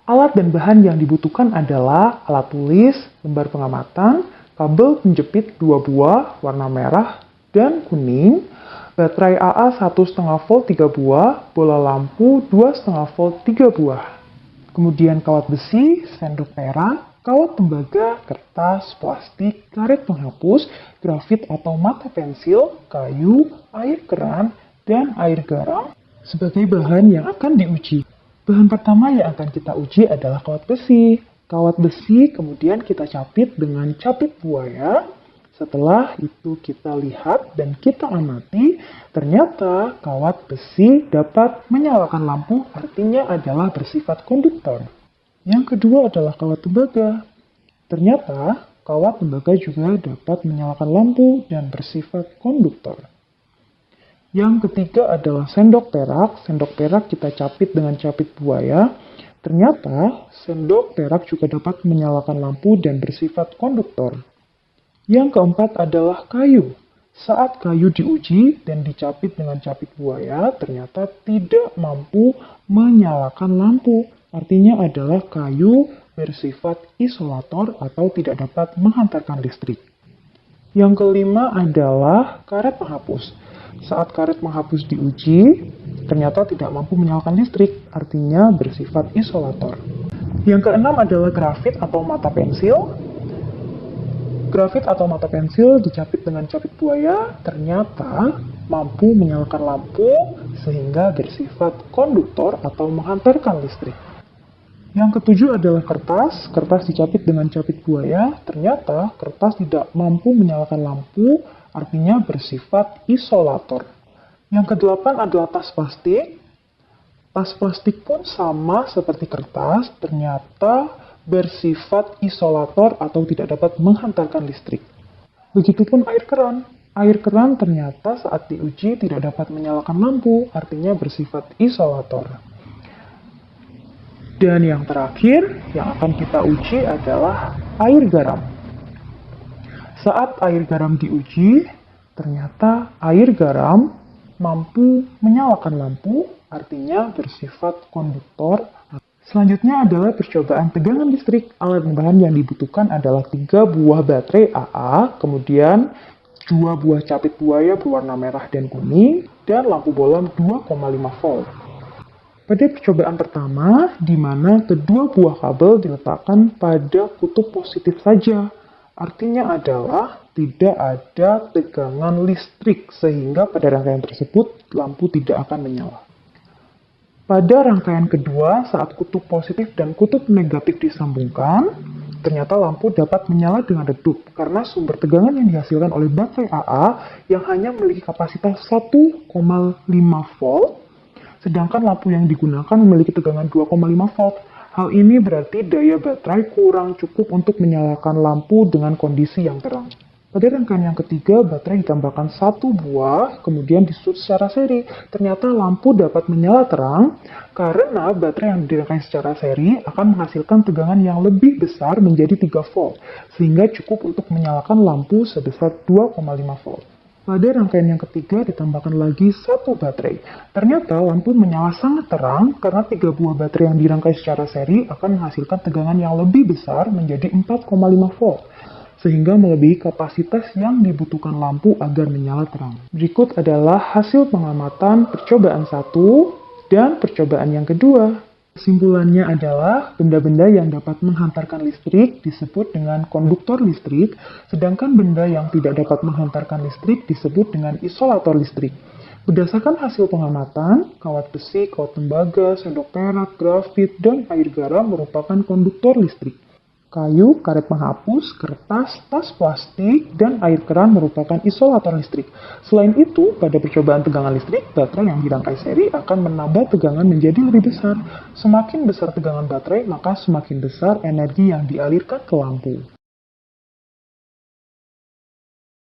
Alat dan bahan yang dibutuhkan adalah alat tulis, lembar pengamatan, kabel penjepit 2 buah warna merah dan kuning, baterai AA 1,5 volt 3 buah, bola lampu 2,5 volt 3 buah. Kemudian kawat besi, sendok perak, kawat tembaga, kertas, plastik, karet penghapus, grafit atau mata pensil, kayu, air keran, dan air garam sebagai bahan yang akan diuji. Bahan pertama yang akan kita uji adalah kawat besi. Kawat besi kemudian kita capit dengan capit buaya. Setelah itu kita lihat dan kita amati, ternyata kawat besi dapat menyalakan lampu, artinya adalah bersifat konduktor. Yang kedua adalah kawat tembaga. Ternyata kawat tembaga juga dapat menyalakan lampu dan bersifat konduktor. Yang ketiga adalah sendok perak. Sendok perak kita capit dengan capit buaya. Ternyata sendok perak juga dapat menyalakan lampu dan bersifat konduktor. Yang keempat adalah kayu. Saat kayu diuji dan dicapit dengan capit buaya, ternyata tidak mampu menyalakan lampu. Artinya adalah kayu bersifat isolator atau tidak dapat menghantarkan listrik. Yang kelima adalah karet penghapus. Saat karet penghapus diuji, ternyata tidak mampu menyalakan listrik, artinya bersifat isolator. Yang keenam adalah grafit atau mata pensil. Grafit atau mata pensil dicapit dengan capit buaya, ternyata mampu menyalakan lampu sehingga bersifat konduktor atau menghantarkan listrik. Yang ketujuh adalah kertas. Kertas dicapit dengan capit buaya, ternyata kertas tidak mampu menyalakan lampu, artinya bersifat isolator. Yang kedelapan adalah tas plastik. Tas plastik pun sama seperti kertas, ternyata bersifat isolator atau tidak dapat menghantarkan listrik. Begitupun air keran. Air keran ternyata saat diuji tidak dapat menyalakan lampu, artinya bersifat isolator. Dan yang terakhir yang akan kita uji adalah air garam. Saat air garam diuji, ternyata air garam mampu menyalakan lampu, artinya bersifat konduktor. Selanjutnya adalah percobaan tegangan listrik. Alat dan bahan yang dibutuhkan adalah 3 buah baterai AA, kemudian 2 buah capit buaya berwarna merah dan kuning, dan lampu bola 2,5 volt. Pada percobaan pertama, di mana kedua buah kabel diletakkan pada kutub positif saja. Artinya adalah tidak ada tegangan listrik, sehingga pada rangkaian tersebut lampu tidak akan menyala. Pada rangkaian kedua, saat kutub positif dan kutub negatif disambungkan, ternyata lampu dapat menyala dengan redup karena sumber tegangan yang dihasilkan oleh baterai AA yang hanya memiliki kapasitas 1,5 volt, sedangkan lampu yang digunakan memiliki tegangan 2,5 volt. Hal ini berarti daya baterai kurang cukup untuk menyalakan lampu dengan kondisi yang terang. Pada rangkaian yang ketiga, baterai ditambahkan 1 buah, kemudian disusun secara seri. Ternyata lampu dapat menyala terang karena baterai yang dirangkai secara seri akan menghasilkan tegangan yang lebih besar menjadi 3 volt, sehingga cukup untuk menyalakan lampu sebesar 2,5 volt. Pada rangkaian yang ketiga ditambahkan lagi 1 baterai. Ternyata lampu menyala sangat terang karena 3 buah baterai yang dirangkai secara seri akan menghasilkan tegangan yang lebih besar menjadi 4,5 volt, sehingga melebihi kapasitas yang dibutuhkan lampu agar menyala terang. Berikut adalah hasil pengamatan percobaan 1 dan percobaan yang kedua. Kesimpulannya adalah benda-benda yang dapat menghantarkan listrik disebut dengan konduktor listrik, sedangkan benda yang tidak dapat menghantarkan listrik disebut dengan isolator listrik. Berdasarkan hasil pengamatan, kawat besi, kawat tembaga, sendok perak, grafit, dan air garam merupakan konduktor listrik. Kayu, karet penghapus, kertas, tas plastik, dan air keran merupakan isolator listrik. Selain itu, pada percobaan tegangan listrik, baterai yang dirangkai seri akan menambah tegangan menjadi lebih besar. Semakin besar tegangan baterai, maka semakin besar energi yang dialirkan ke lampu.